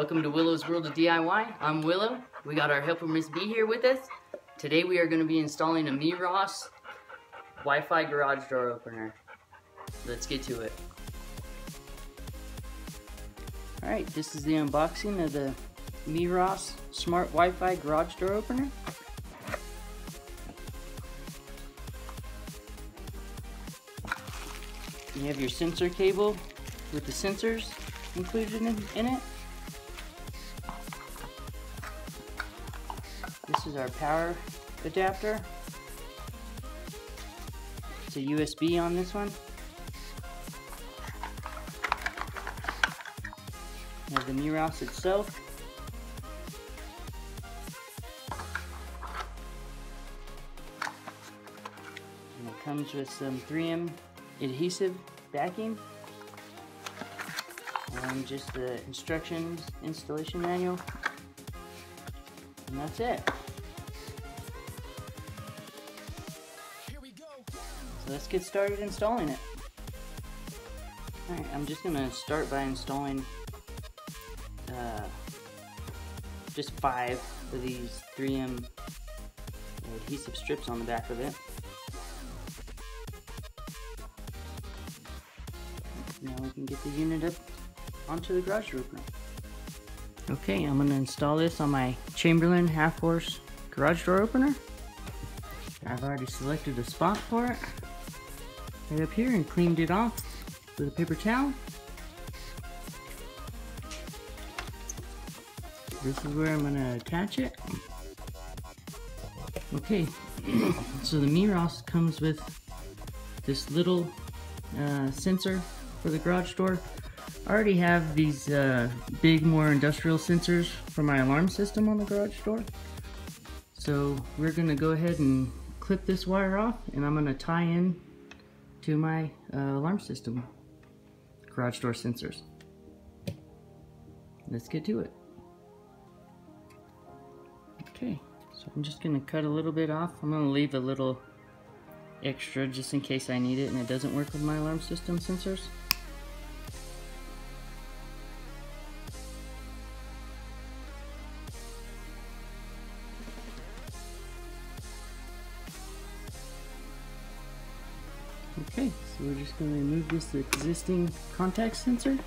welcome to Willow's World of DIY. I'm Willow. We got our helper Miss B here with us. Today we are going to be installing a MeRoss Wi-Fi garage door opener. Let's get to it. Alright, this is the unboxing of the MeRoss Smart Wi-Fi garage door opener. You have your sensor cable with the sensors included in it. This is our power adapter. It's a USB on this one. You have the MeRoss itself. And it comes with some 3M adhesive backing. And just the instructions, installation manual. And that's it. So let's get started installing it. Alright, I'm just going to start by installing just 5 of these 3M adhesive strips on the back of it. Now we can get the unit up onto the garage door opener. Okay, I'm going to install this on my Chamberlain half-horse garage door opener. I've already selected a spot for it right up here and cleaned it off with a paper towel. This is where I'm going to attach it. Okay, so the MeRoss comes with this little sensor for the garage door. I already have these big, more industrial sensors for my alarm system on the garage door. So we're going to go ahead and clip this wire off, and I'm going to tie in to my alarm system garage door sensors. Let's get to it. Okay, so I'm just going to cut a little bit off. I'm going to leave a little extra just in case I need it and it doesn't work with my alarm system sensors. Okay, so we're just going to remove this existing contact sensor.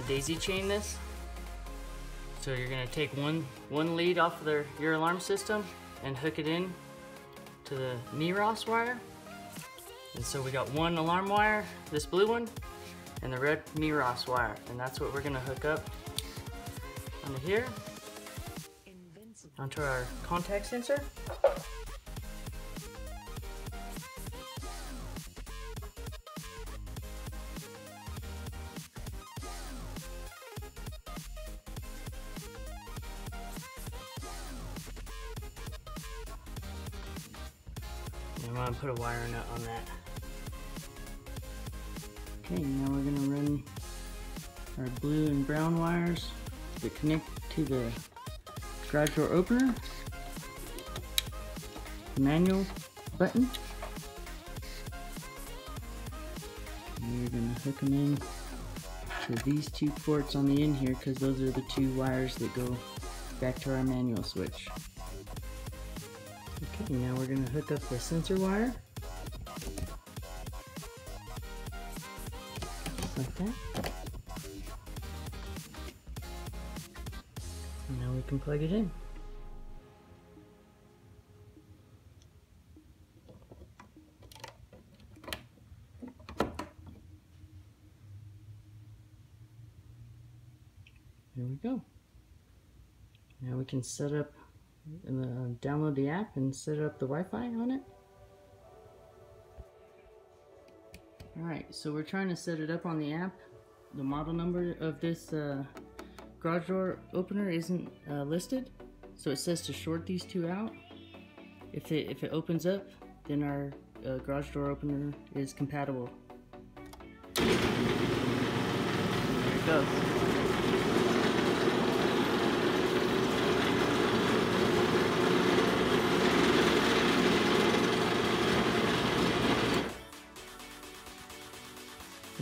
Daisy chain this. So you're going to take one lead off of your alarm system and hook it in to the MeRoss wire. And so we got one alarm wire, this blue one, and the red MeRoss wire, and that's what we're going to hook up onto here, onto our contact sensor. I'm going to put a wire nut on that. Okay, now we're going to run our blue and brown wires that connect to the garage door opener, the manual button. And we're going to hook them in to these 2 ports on the end here, because those are the 2 wires that go back to our manual switch. Okay, now we're going to hook up the sensor wire, just like that. And now we can plug it in. There we go. Now we can set up and download the app and set up the Wi-Fi on it. Alright, so we're trying to set it up on the app. The model number of this garage door opener isn't listed, so it says to short these 2 out. If it opens up, then our garage door opener is compatible. goes.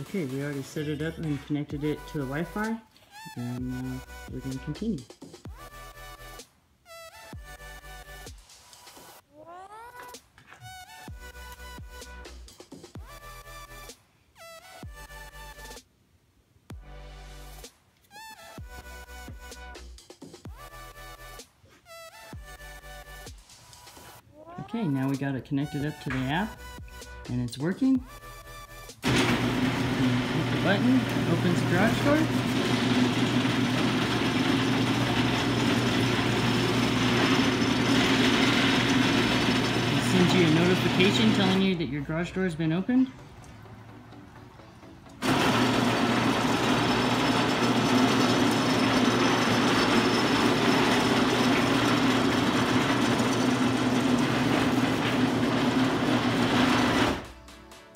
Okay, we already set it up and connected it to the Wi-Fi, and we're going to continue. Okay, now we got it connected up to the app, and it's working. Hit the button, opens the garage door. It sends you a notification telling you that your garage door has been opened.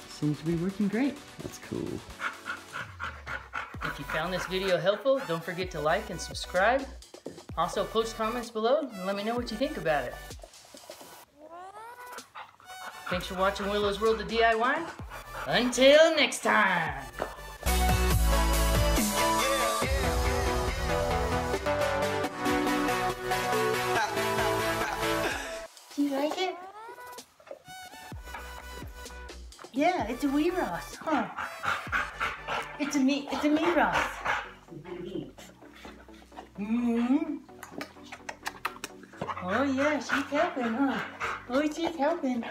Seems to be working great. That's cool. If you found this video helpful, don't forget to like and subscribe. Also post comments below and let me know what you think about it. Thanks for watching Willow's World of DIY. Until next time! Do you like it? Yeah, it's a MeRoss, huh? It's a MeRoss. Mm-hmm. Oh yeah, she's helping, huh? Oh, she's helping.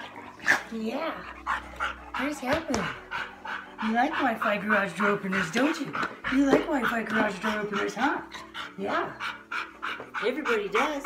Yeah, she's helping. You like Wi-Fi garage door openers, don't you? You like Wi-Fi garage door openers, huh? Yeah. Everybody does.